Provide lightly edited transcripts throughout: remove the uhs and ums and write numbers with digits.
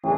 All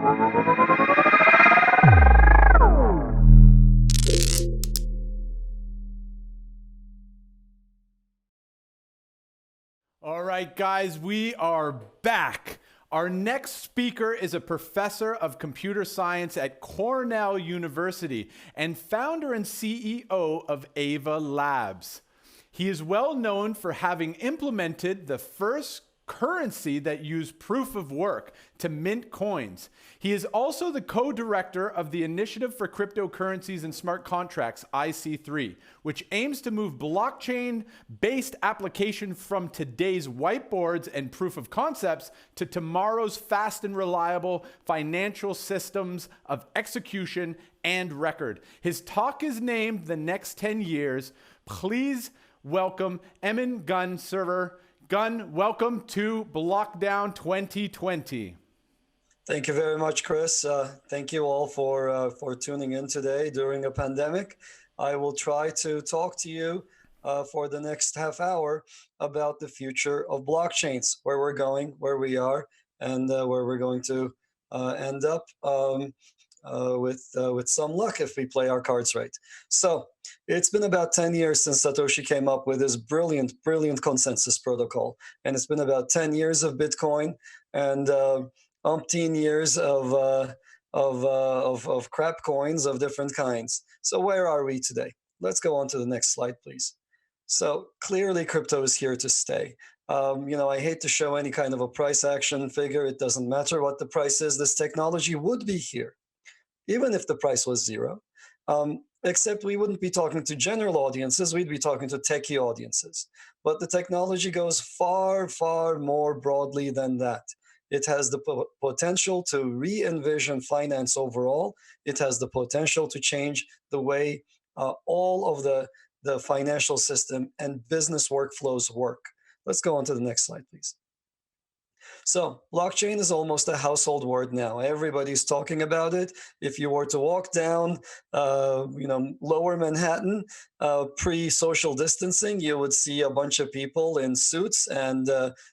right, guys, we are back. Our next speaker is a professor of computer science at Cornell University and founder and CEO of AVA Labs. He is well known for having implemented the first currency that used proof of work to mint coins. He is also the co-director of the Initiative for Cryptocurrencies and Smart Contracts, IC3, which aims to move blockchain-based application from today's whiteboards and proof of concepts to tomorrow's fast and reliable financial systems of execution and record. His talk is named The Next 10 Years. Please welcome Emin Server. Gun, welcome to BlockDown 2020. Thank you very much, Chris. Thank you all for tuning in today during a pandemic. I will try to talk to you for the next half hour about the future of blockchains, where we're going, where we are, and where we're going to end up with some luck if we play our cards right. So it's been about 10 years since Satoshi came up with his brilliant consensus protocol. And it's been about 10 years of Bitcoin and umpteen years of crap coins of different kinds. So where are we today? Let's go on to the next slide, please. So clearly crypto is here to stay. I hate to show any kind of a price action figure. It doesn't matter what the price is. This technology would be here, even if the price was zero. Except we wouldn't be talking to general audiences, we'd be talking to techie audiences. But the technology goes far, far more broadly than that. It has the potential to re-envision finance overall. It has the potential to change the way all of the financial system and business workflows work. Let's go on to the next slide, please. So blockchain is almost a household word now. Everybody's talking about it. If you were to walk down, lower Manhattan, pre-social distancing, you would see a bunch of people in suits, and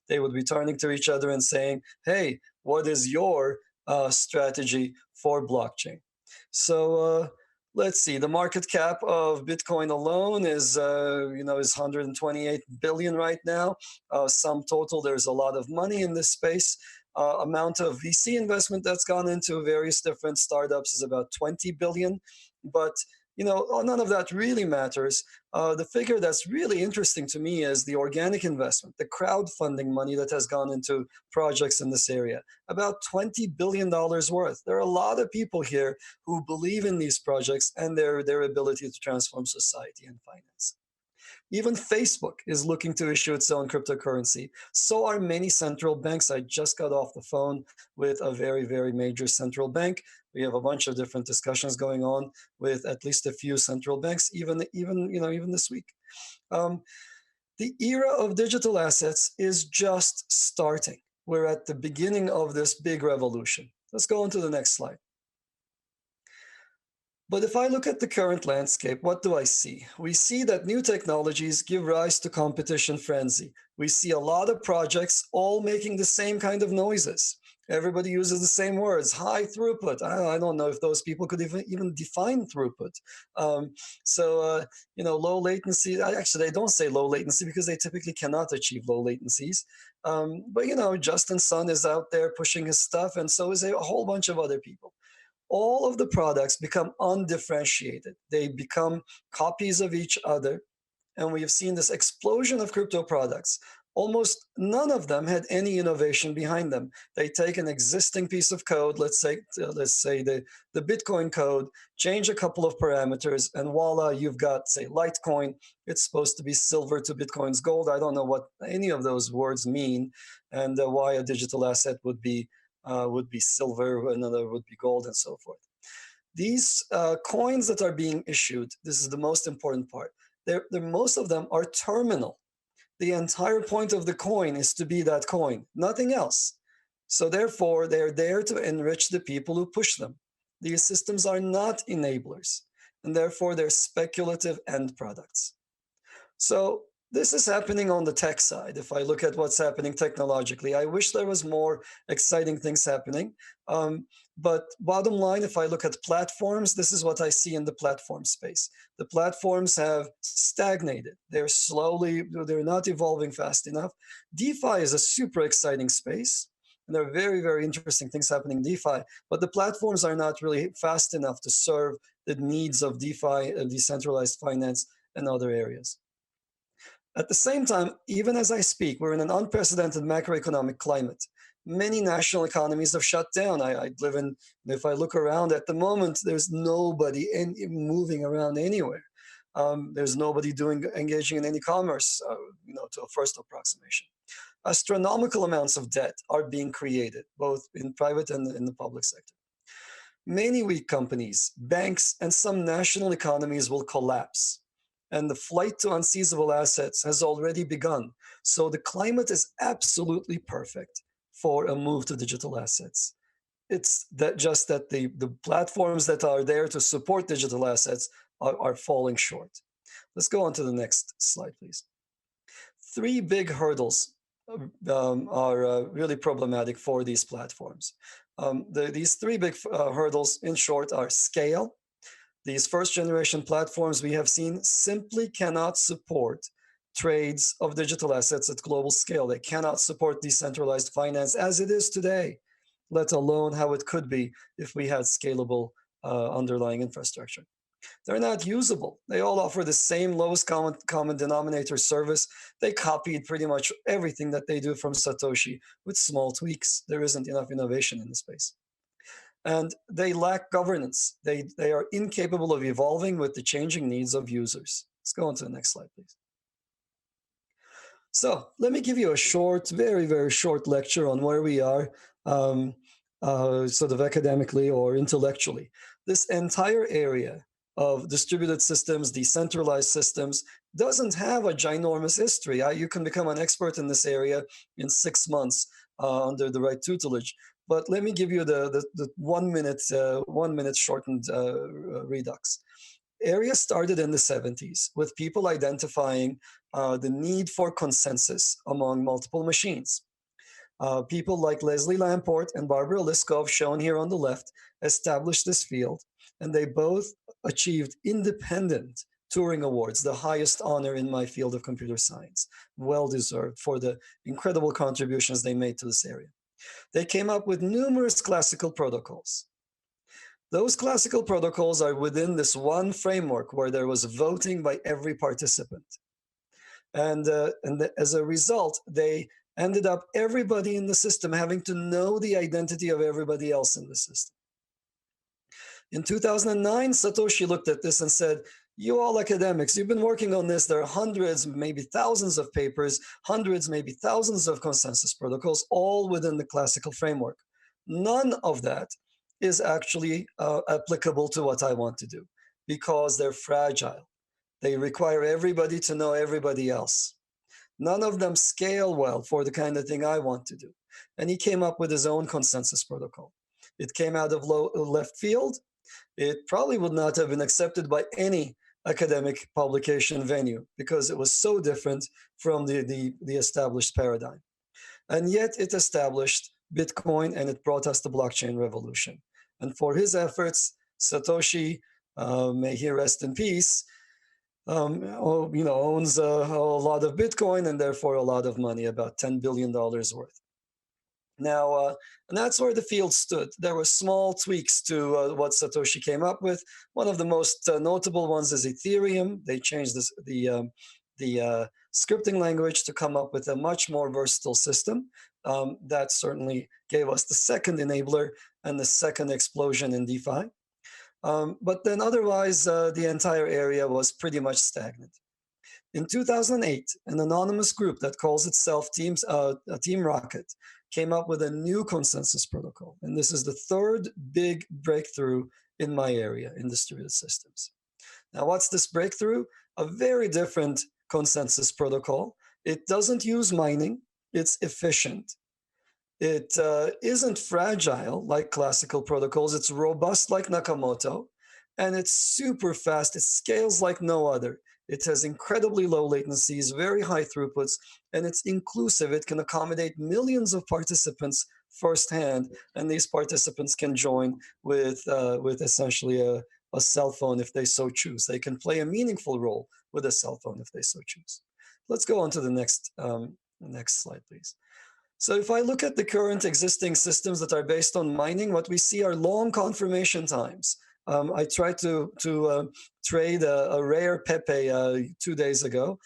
they would be turning to each other and saying, "Hey, what is your strategy for blockchain?" So let's see. The market cap of Bitcoin alone is 128 billion right now. Sum total, there's a lot of money in this space. Amount of VC investment that's gone into various different startups is about 20 billion. But none of that really matters. The figure that's really interesting to me is the organic investment, the crowdfunding money that has gone into projects in this area, about $20 billion worth. There are a lot of people here who believe in these projects and their ability to transform society and finance. Even Facebook is looking to issue its own cryptocurrency. So are many central banks. I just got off the phone with a very, very major central bank. We have a bunch of different discussions going on with at least a few central banks, even this week. The era of digital assets is just starting. We're at the beginning of this big revolution. Let's go on to the next slide. But if I look at the current landscape, what do I see? We see that new technologies give rise to competition frenzy. We see a lot of projects all making the same kind of noises. Everybody uses the same words, high throughput. I don't know if those people could even define throughput. Low latency. Actually, they don't say low latency because they typically cannot achieve low latencies. Justin Sun is out there pushing his stuff, and so is a whole bunch of other people. All of the products become undifferentiated. They become copies of each other. And we have seen this explosion of crypto products. Almost none of them had any innovation behind them. They take an existing piece of code, let's say the Bitcoin code, change a couple of parameters, and voila, you've got, say, Litecoin. It's supposed to be silver to Bitcoin's gold. I don't know what any of those words mean, and why a digital asset would be silver, another would be gold, and so forth. These coins that are being issued, this is the most important part, most of them are terminal. The entire point of the coin is to be that coin, nothing else. So therefore, they're there to enrich the people who push them. These systems are not enablers, and therefore they're speculative end products. So This is happening on the tech side. If I look at what's happening technologically, I wish there was more exciting things happening. Um, but bottom line, if I look at platforms, this is what I see in the platform space. The platforms have stagnated. They're not evolving fast enough. DeFi is a super exciting space. And there are very, very interesting things happening in DeFi, but the platforms are not really fast enough to serve the needs of DeFi, decentralized finance, and other areas. At the same time, even as I speak, we're in an unprecedented macroeconomic climate. Many national economies have shut down. I live in, if I look around at the moment, there's nobody moving around anywhere. There's nobody engaging in any commerce, to a first approximation. Astronomical amounts of debt are being created, both in private and in the public sector. Many weak companies, banks, and some national economies will collapse, and the flight to unseizable assets has already begun. So the climate is absolutely perfect for a move to digital assets. It's that the platforms that are there to support digital assets are falling short. Let's go on to the next slide, please. Three big hurdles are really problematic for these platforms. These three big hurdles, in short, are scale. These first generation platforms we have seen simply cannot support trades of digital assets at global scale. They cannot support decentralized finance as it is today, let alone how it could be if we had scalable underlying infrastructure. They're not usable. They all offer the same lowest common denominator service. They copied pretty much everything that they do from Satoshi with small tweaks. There isn't enough innovation in the space. And they lack governance. They are incapable of evolving with the changing needs of users. Let's go on to the next slide, please. So let me give you a short, very, very short lecture on where we are sort of academically or intellectually. This entire area of distributed systems, decentralized systems, doesn't have a ginormous history. You can become an expert in this area in 6 months under the right tutelage. But let me give you the 1 minute shortened redux. Area started in the 70s with people identifying the need for consensus among multiple machines. People like Leslie Lamport and Barbara Liskov, shown here on the left, established this field, and they both achieved independent Turing Awards, the highest honor in my field of computer science. Well deserved for the incredible contributions they made to this area. They came up with numerous classical protocols. Those classical protocols are within this one framework where there was voting by every participant. And as a result, they ended up everybody in the system having to know the identity of everybody else in the system. In 2009, Satoshi looked at this and said, you all academics, you've been working on this. There are hundreds, maybe thousands of papers, hundreds, maybe thousands of consensus protocols, all within the classical framework. None of that is actually applicable to what I want to do because they're fragile. They require everybody to know everybody else. None of them scale well for the kind of thing I want to do. And he came up with his own consensus protocol. It came out of left field. It probably would not have been accepted by any academic publication venue because it was so different from the established paradigm. And yet it established Bitcoin and it brought us the blockchain revolution. And for his efforts, Satoshi, may he rest in peace, owns a lot of Bitcoin and therefore a lot of money, about $10 billion worth. Now, and that's where the field stood. There were small tweaks to what Satoshi came up with. One of the most notable ones is Ethereum. They changed the scripting language to come up with a much more versatile system. That certainly gave us the second enabler and the second explosion in DeFi. But then otherwise, the entire area was pretty much stagnant. In 2008, an anonymous group that calls itself Team Rocket came up with a new consensus protocol. And this is the third big breakthrough in my area in distributed systems. Now, what's this breakthrough? A very different consensus protocol. It doesn't use mining. It's efficient. It isn't fragile like classical protocols. It's robust like Nakamoto. And it's super fast. It scales like no other. It has incredibly low latencies, very high throughputs, and it's inclusive. It can accommodate millions of participants firsthand, and these participants can join with essentially a cell phone if they so choose. They can play a meaningful role with a cell phone if they so choose. Let's go on to the next slide, please. So if I look at the current existing systems that are based on mining, what we see are long confirmation times. I tried to trade a rare Pepe 2 days ago,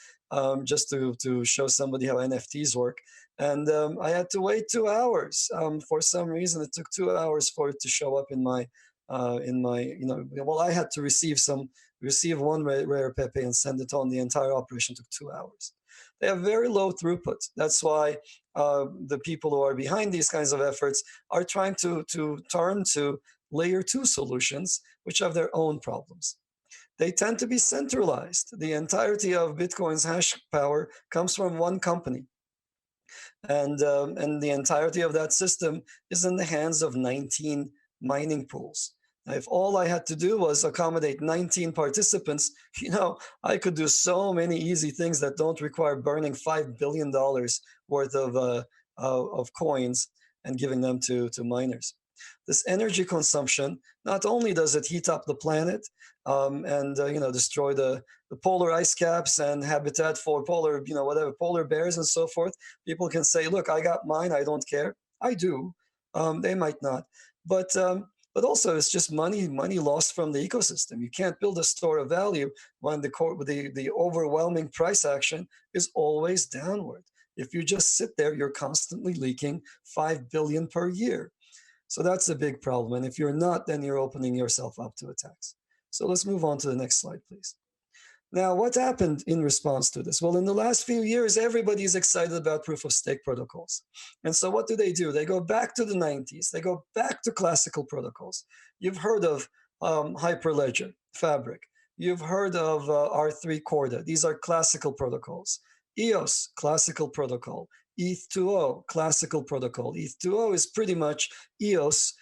just to show somebody how NFTs work. And I had to wait 2 hours. For some reason, it took 2 hours for it to show up in my, well, I had to receive one rare Pepe and send it on. The entire operation took 2 hours. They have very low throughput. That's why the people who are behind these kinds of efforts are trying to turn to layer 2 solutions, which have their own problems. They tend to be centralized. The entirety of Bitcoin's hash power comes from one company. And the entirety of that system is in the hands of 19 mining pools. Now, if all I had to do was accommodate 19 participants, I could do so many easy things that don't require burning $5 billion worth of coins and giving them to miners. This energy consumption, not only does it heat up the planet and destroy the polar ice caps and habitat for polar bears and so forth. People can say, look, I got mine, I don't care. I do. They might not. But also it's just money lost from the ecosystem. You can't build a store of value when the overwhelming price action is always downward. If you just sit there, you're constantly leaking 5 billion per year. So that's a big problem. And if you're not, then you're opening yourself up to attacks. So let's move on to the next slide, please. Now, what happened in response to this? Well, in the last few years, everybody is excited about proof of stake protocols. And so what do? They go back to the 90s. They go back to classical protocols. You've heard of Hyperledger, Fabric. You've heard of R3 Corda. These are classical protocols. EOS, classical protocol. ETH2O, classical protocol. ETH2O is pretty much EOS,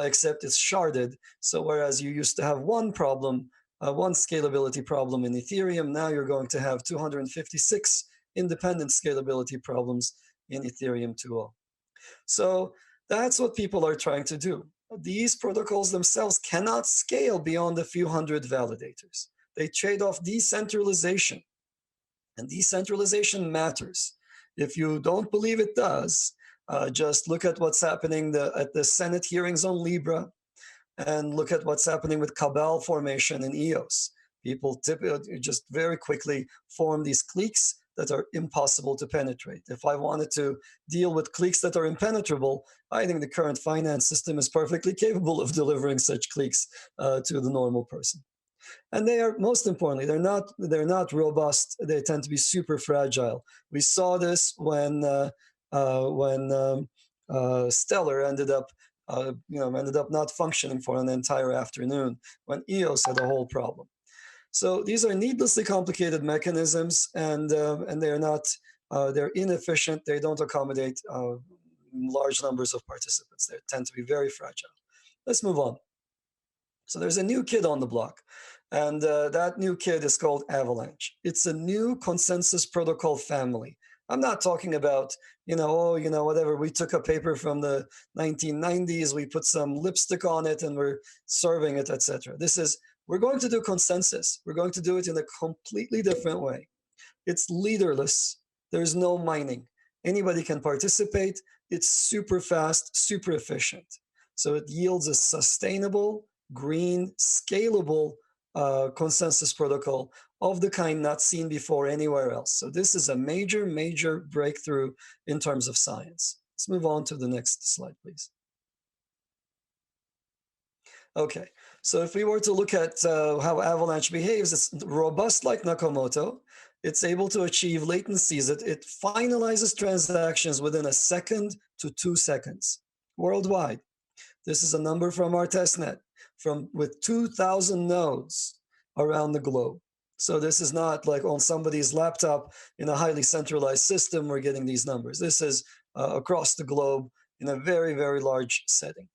except it's sharded. So whereas you used to have one scalability problem in Ethereum, now you're going to have 256 independent scalability problems in Ethereum 2.0. So that's what people are trying to do. These protocols themselves cannot scale beyond a few hundred validators. They trade off decentralization, and decentralization matters. If you don't believe it does, just look at what's happening at the Senate hearings on Libra, and look at what's happening with cabal formation in EOS. People typically just very quickly form these cliques that are impossible to penetrate. If I wanted to deal with cliques that are impenetrable, I think the current finance system is perfectly capable of delivering such cliques to the normal person. And they are, most importantly, they're not robust. They tend to be super fragile. We saw this when Stellar ended up not functioning for an entire afternoon when EOS had a whole problem. So these are needlessly complicated mechanisms, and they're inefficient. They don't accommodate large numbers of participants. They tend to be very fragile. Let's move on. So there's a new kid on the block, and that new kid is called Avalanche. It's a new consensus protocol family. I'm not talking about, whatever, we took a paper from the 1990s, we put some lipstick on it and we're serving it, etc. We're going to do consensus. We're going to do it in a completely different way. It's leaderless. There's no mining. Anybody can participate. It's super fast, super efficient. So it yields a sustainable, green, scalable consensus protocol of the kind not seen before anywhere else. So this is a major, major breakthrough in terms of science. Let's move on to the next slide, please. Okay, so if we were to look at how Avalanche behaves, it's robust like Nakamoto. It's able to achieve latencies. It finalizes transactions within 1 second to 2 seconds worldwide. This is a number from our testnet, with 2,000 nodes around the globe. So this is not like on somebody's laptop in a highly centralized system we're getting these numbers. This is across the globe in a very, very large setting.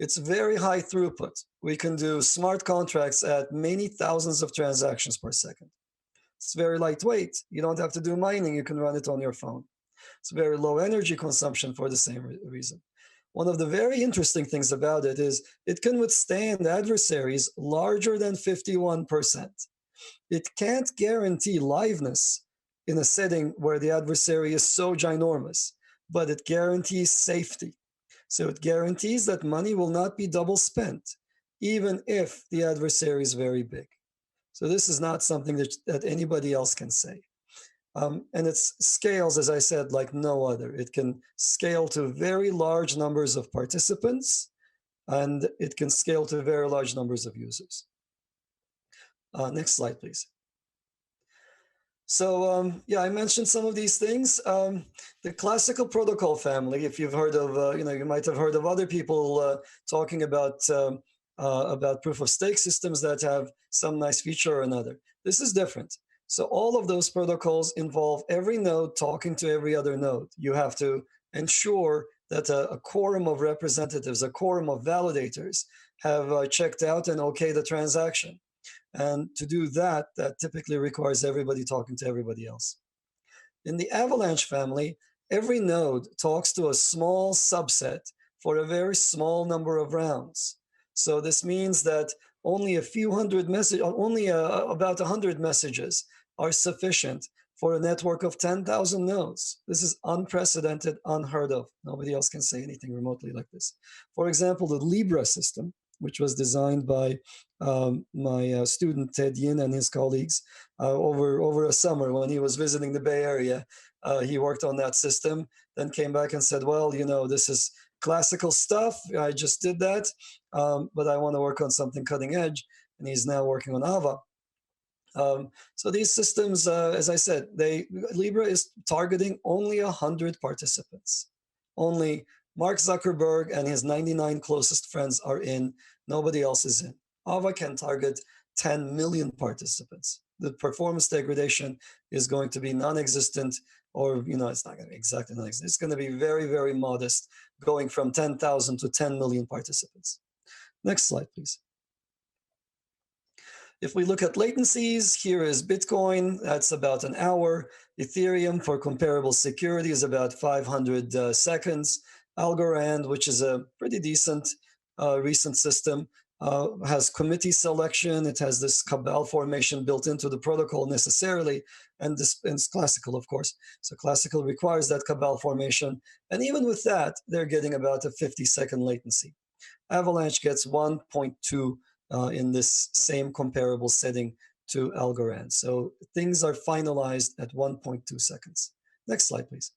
It's very high throughput. We can do smart contracts at many thousands of transactions per second. It's very lightweight. You don't have to do mining. You can run it on your phone. It's very low energy consumption for the same reason. One of the very interesting things about it is it can withstand adversaries larger than 51%. It can't guarantee liveness in a setting where the adversary is so ginormous, but it guarantees safety. So it guarantees that money will not be double spent, even if the adversary is very big. So this is not something that anybody else can say. And it scales, as I said, like no other. It can scale to very large numbers of participants, and it can scale to very large numbers of users. Next slide, please. So yeah, I mentioned some of these things. The classical protocol family, if you've heard of, you might have heard of other people talking about proof of stake systems that have some nice feature or another. This is different. So all of those protocols involve every node talking to every other node. You have to ensure that a quorum of representatives, a quorum of validators have checked out and okay the transaction. And to do that, that typically requires everybody talking to everybody else. In the Avalanche family, every node talks to a small subset for a very small number of rounds. So this means that only a few hundred messages, only about 100 messages are sufficient for a network of 10,000 nodes. This is unprecedented, unheard of. Nobody else can say anything remotely like this. For example, the Libra system, which was designed by my student Ted Yin and his colleagues over a summer when he was visiting the Bay Area. He worked on that system, then came back and said, well, this is classical stuff. I just did that, but I want to work on something cutting edge. And he's now working on AVA. So these systems, as I said, Libra is targeting only 100 participants. Only Mark Zuckerberg and his 99 closest friends are in. Nobody else is in. AVA can target 10 million participants. The performance degradation is going to be non-existent, or it's not going to be exactly non-existent. It's going to be very, very modest, going from 10,000 to 10 million participants. Next slide, please. If we look at latencies, here is Bitcoin, that's about an hour. Ethereum, for comparable security, is about 500 seconds. Algorand, which is a pretty decent recent system, has committee selection. It has this cabal formation built into the protocol necessarily, and it's classical, of course. So classical requires that cabal formation. And even with that, they're getting about a 50-second latency. Avalanche gets 1.2 in this same comparable setting to Algorand. So things are finalized at 1.2 seconds. Next slide, please.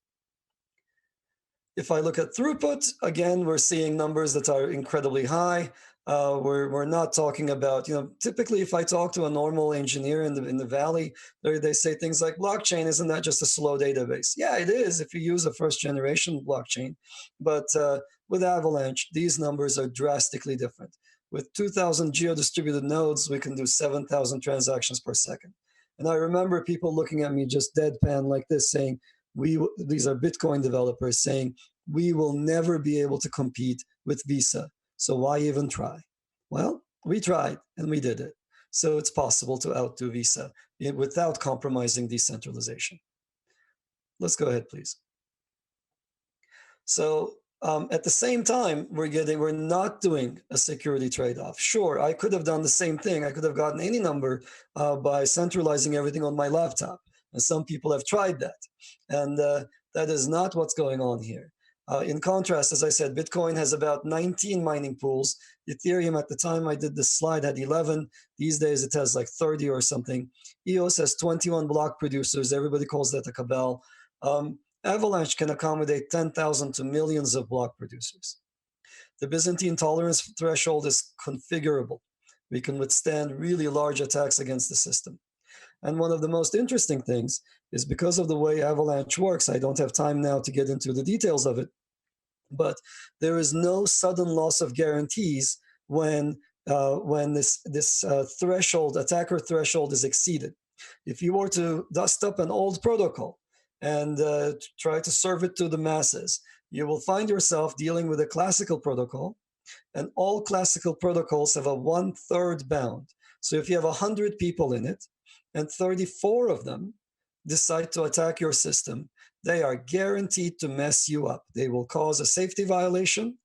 If I look at throughput, again, we're seeing numbers that are incredibly high. We're not talking about, typically if I talk to a normal engineer in the Valley, they say things like, blockchain, isn't that just a slow database? Yeah, it is if you use a first generation blockchain. But with Avalanche, these numbers are drastically different. With 2,000 geo-distributed nodes, we can do 7,000 transactions per second. And I remember people looking at me just deadpan like this saying, these are Bitcoin developers saying, we will never be able to compete with Visa. So why even try? Well, we tried and we did it. So it's possible to outdo Visa without compromising decentralization. Let's go ahead, please. So at the same time, we're not doing a security trade-off. Sure, I could have done the same thing. I could have gotten any number by centralizing everything on my laptop. And some people have tried that. And that is not what's going on here. In contrast, as I said, Bitcoin has about 19 mining pools. Ethereum, at the time I did this slide, had 11. These days it has like 30 or something. EOS has 21 block producers. Everybody calls that a cabal. Avalanche can accommodate 10,000 to millions of block producers. The Byzantine tolerance threshold is configurable. We can withstand really large attacks against the system. And one of the most interesting things is because of the way Avalanche works, I don't have time now to get into the details of it, but there is no sudden loss of guarantees when this threshold, attacker threshold, is exceeded. If you were to dust up an old protocol and try to serve it to the masses, you will find yourself dealing with a classical protocol, and all classical protocols have a 1/3 bound. So if you have 100 people in it, and 34 of them decide to attack your system, they are guaranteed to mess you up. They will cause a safety violation,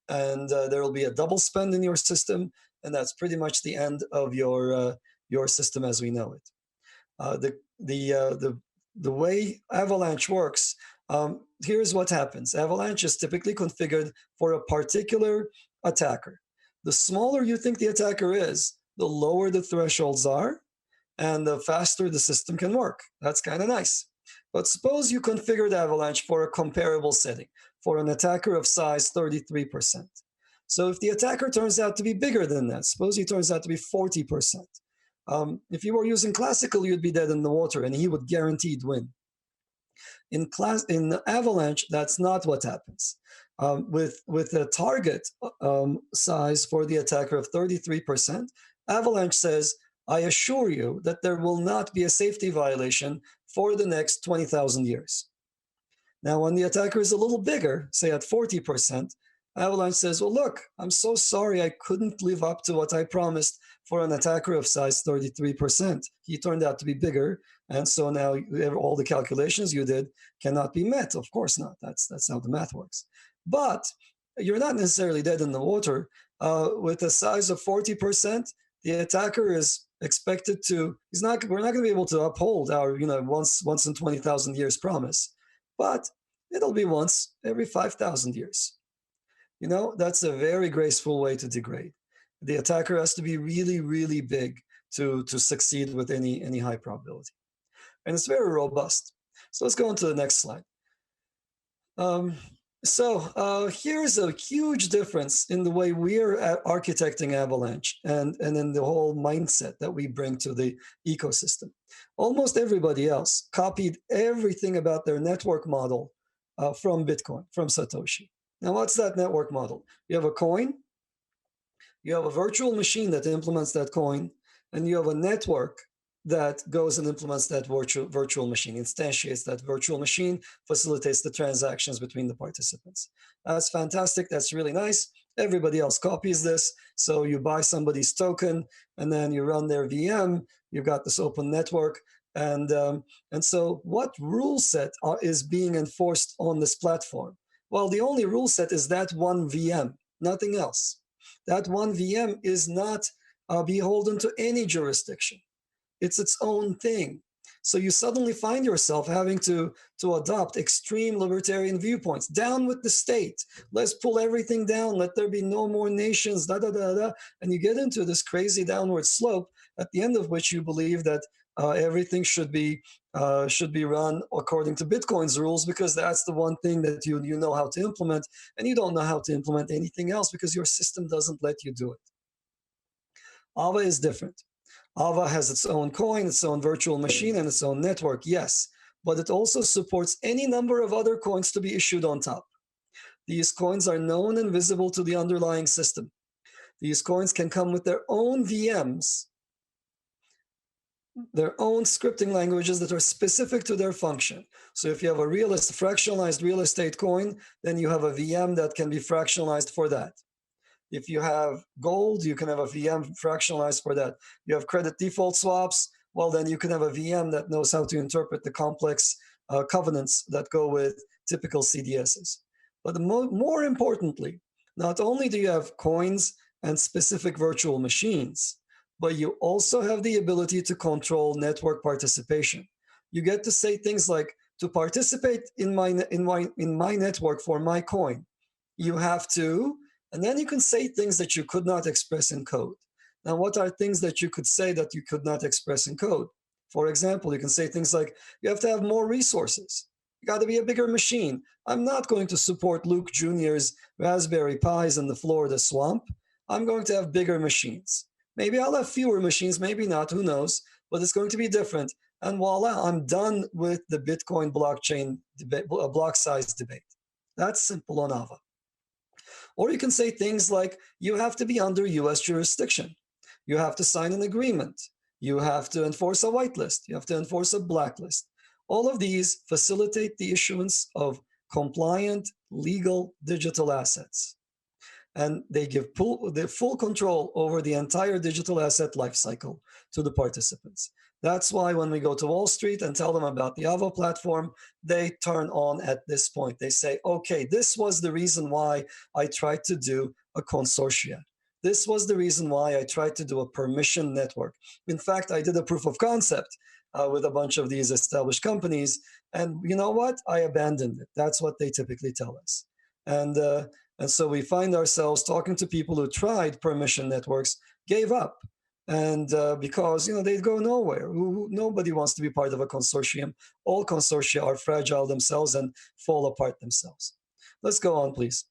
and there will be a double spend in your system, and that's pretty much the end of your system as we know it. The way Avalanche works, here's what happens. Avalanche is typically configured for a particular attacker. The smaller you think the attacker is, the lower the thresholds are, and the faster the system can work. That's kind of nice. But suppose you configured Avalanche for a comparable setting, for an attacker of size 33%. So if the attacker turns out to be bigger than that, suppose he turns out to be 40%. If you were using classical, you'd be dead in the water, and he would guaranteed win. In Avalanche, that's not what happens. With a target size for the attacker of 33%, Avalanche says, I assure you that there will not be a safety violation for the next 20,000 years. Now, when the attacker is a little bigger, say at 40%, Avalanche says, well, look, I'm so sorry I couldn't live up to what I promised for an attacker of size 33%. He turned out to be bigger, and so now all the calculations you did cannot be met. Of course not. That's how the math works. But you're not necessarily dead in the water. With a size of 40%, the attacker is expected to, we're not going to be able to uphold our, once in 20,000 years promise, but it'll be once every 5,000 years. That's a very graceful way to degrade. The attacker has to be really, really big to succeed with any high probability. And it's very robust. So let's go on to the next slide. Here's a huge difference in the way we're architecting Avalanche and in the whole mindset that we bring to the ecosystem. Almost everybody else copied everything about their network model from Bitcoin, from Satoshi. Now, what's that network model? You have a coin, you have a virtual machine that implements that coin, and you have a network that goes and implements that virtual machine, instantiates that virtual machine, facilitates the transactions between the participants. That's fantastic. That's really nice. Everybody else copies this. So you buy somebody's token, and then you run their VM. You've got this open network. And so what rule set is being enforced on this platform? Well, the only rule set is that one VM, nothing else. That one VM is not beholden to any jurisdiction. It's its own thing. So you suddenly find yourself having to adopt extreme libertarian viewpoints. Down with the state. Let's pull everything down. Let there be no more nations, And you get into this crazy downward slope, at the end of which you believe that everything should be run according to Bitcoin's rules, because that's the one thing that you know how to implement, and you don't know how to implement anything else because your system doesn't let you do it. AVA is different. AVA has its own coin, its own virtual machine, and its own network, yes, but it also supports any number of other coins to be issued on top. These coins are known and visible to the underlying system. These coins can come with their own VMs, their own scripting languages that are specific to their function. So if you have a fractionalized real estate coin, then you have a VM that can be fractionalized for that. If you have gold, you can have a VM fractionalized for that. You have credit default swaps, well, then you can have a VM that knows how to interpret the complex covenants that go with typical CDSs. But more importantly, not only do you have coins and specific virtual machines, but you also have the ability to control network participation. You get to say things like, to participate in my network for my coin, you have to, and then you can say things that you could not express in code. Now, what are things that you could say that you could not express in code? For example, you can say things like, you have to have more resources. You got to be a bigger machine. I'm not going to support Luke Jr.'s Raspberry Pis in the Florida swamp. I'm going to have bigger machines. Maybe I'll have fewer machines, maybe not, who knows, but it's going to be different. And voila, I'm done with the Bitcoin blockchain debate, block size debate. That's simple on AVA. Or you can say things like, you have to be under US jurisdiction. You have to sign an agreement. You have to enforce a whitelist. You have to enforce a blacklist. All of these facilitate the issuance of compliant, legal digital assets. and they give the full control over the entire digital asset lifecycle to the participants. That's why when we go to Wall Street and tell them about the AVA platform, they turn on at this point. They say, okay, this was the reason why I tried to do a consortia. This was the reason why I tried to do a permission network. In fact, I did a proof of concept with a bunch of these established companies. And you know what? I abandoned it. That's what they typically tell us. And so we find ourselves talking to people who tried permission networks, gave up, and because they go nowhere. Nobody wants to be part of a consortium. All consortia are fragile themselves and fall apart themselves. Let's go on, please.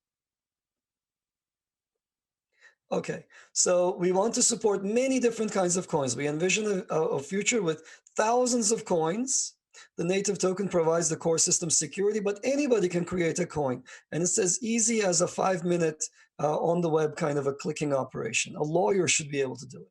Okay, so we want to support many different kinds of coins. We envision a future with thousands of coins. The native token provides the core system security, but anybody can create a coin. And it's as easy as a 5-minute on the web kind of a clicking operation. A lawyer should be able to do it.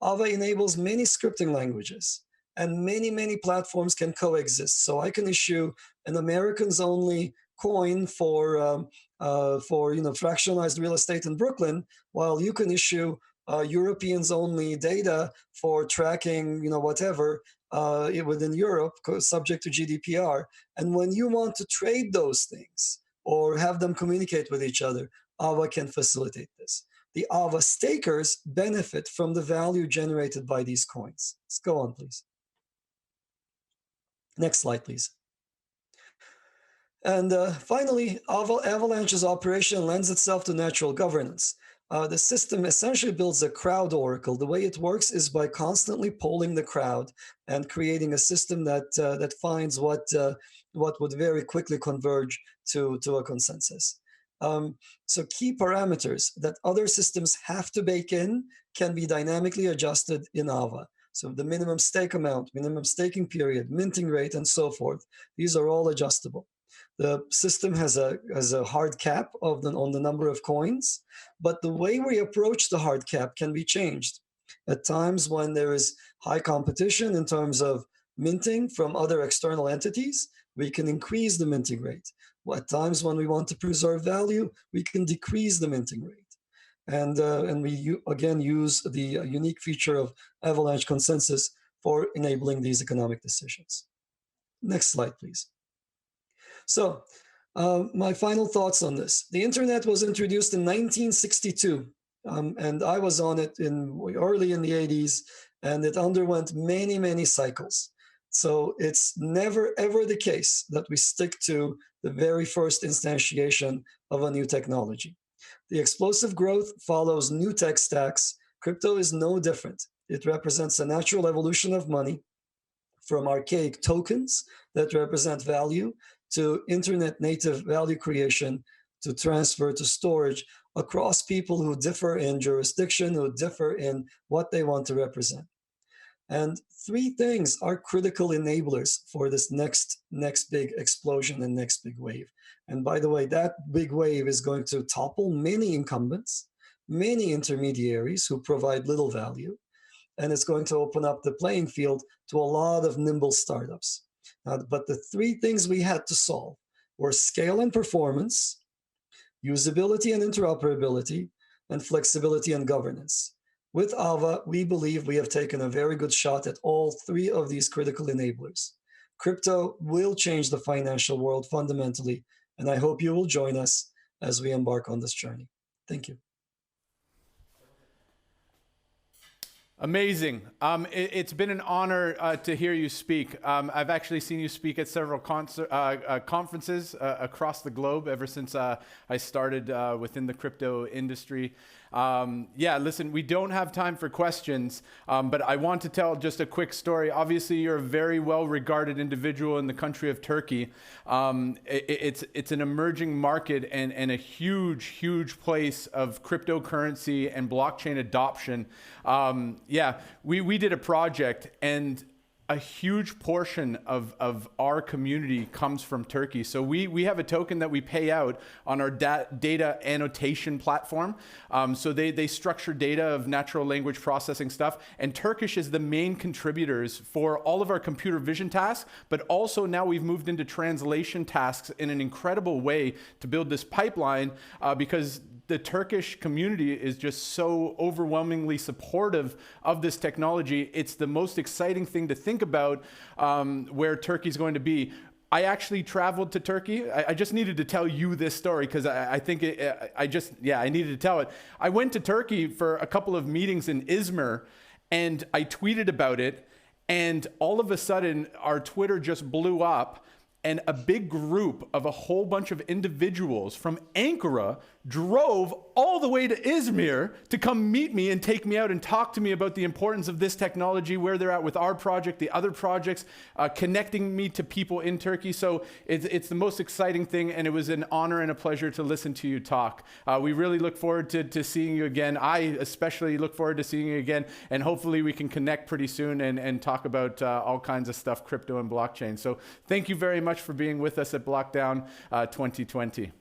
AVA enables many scripting languages, and many platforms can coexist. So I can issue an Americans only coin for fractionalized real estate in Brooklyn, while you can issue Europeans only data for tracking whatever within Europe, subject to GDPR. And when you want to trade those things or have them communicate with each other, AVA can facilitate this. The AVA stakers benefit from the value generated by these coins. Let's go on, please. Next slide, please. And finally, Avalanche's operation lends itself to natural governance. The system essentially builds a crowd oracle. The way it works is by constantly polling the crowd and creating a system that finds what would very quickly converge to a consensus. So key parameters that other systems have to bake in can be dynamically adjusted in AVA. So the minimum stake amount, minimum staking period, minting rate, and so forth. These are all adjustable. The system has a hard cap on the number of coins, but the way we approach the hard cap can be changed. At times when there is high competition in terms of minting from other external entities, we can increase the minting rate. At times when we want to preserve value, we can decrease the minting rate. And we again use the unique feature of Avalanche consensus for enabling these economic decisions. Next slide, please. So my final thoughts on this. The internet was introduced in 1962, and I was on it early in the 80s, and it underwent many cycles. So it's never, ever the case that we stick to the very first instantiation of a new technology. The explosive growth follows new tech stacks. Crypto is no different. It represents a natural evolution of money from archaic tokens that represent value to internet native value creation, to transfer, to storage across people who differ in jurisdiction, who differ in what they want to represent. And three things are critical enablers for this next big explosion and next big wave. And by the way, that big wave is going to topple many incumbents, many intermediaries who provide little value, and it's going to open up the playing field to a lot of nimble startups. But the three things we had to solve were scale and performance, usability and interoperability, and flexibility and governance. With AVA, we believe we have taken a very good shot at all three of these critical enablers. Crypto will change the financial world fundamentally, and I hope you will join us as we embark on this journey. Thank you. Amazing. It's been an honor to hear you speak. I've actually seen you speak at several conferences across the globe ever since I started within the crypto industry. Yeah, listen, we don't have time for questions, but I want to tell just a quick story. Obviously, you're a very well-regarded individual in the country of Turkey. It's an emerging market and a huge place of cryptocurrency and blockchain adoption. Yeah, we did a project, and a huge portion of our community comes from Turkey. So we have a token that we pay out on our data annotation platform. So they structure data of natural language processing stuff. And Turkish is the main contributors for all of our computer vision tasks, but also now we've moved into translation tasks in an incredible way to build this pipeline because the Turkish community is just so overwhelmingly supportive of this technology. It's the most exciting thing to think about where Turkey's going to be. I actually traveled to Turkey. I just needed to tell you this story because I think I needed to tell it. I went to Turkey for a couple of meetings in Izmir, and I tweeted about it, and all of a sudden our Twitter just blew up, and a big group of a whole bunch of individuals from Ankara drove all the way to Izmir to come meet me and take me out and talk to me about the importance of this technology, where they're at with our project, the other projects, connecting me to people in Turkey. So it's the most exciting thing, and it was an honor and a pleasure to listen to you talk. We really look forward to seeing you again. I especially look forward to seeing you again, and hopefully we can connect pretty soon and talk about all kinds of stuff, crypto and blockchain. So thank you very much for being with us at BlockDown 2020.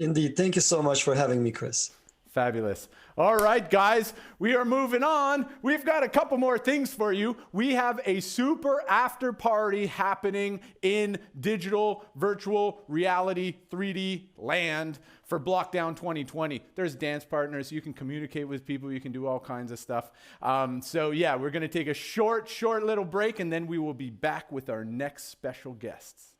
Indeed. Thank you so much for having me, Chris. Fabulous. All right, guys, we are moving on. We've got a couple more things for you. We have a super after party happening in digital, virtual reality, 3D land for BlockDown 2020. There's dance partners. You can communicate with people. You can do all kinds of stuff. So yeah, we're going to take a short little break, and then we will be back with our next special guests.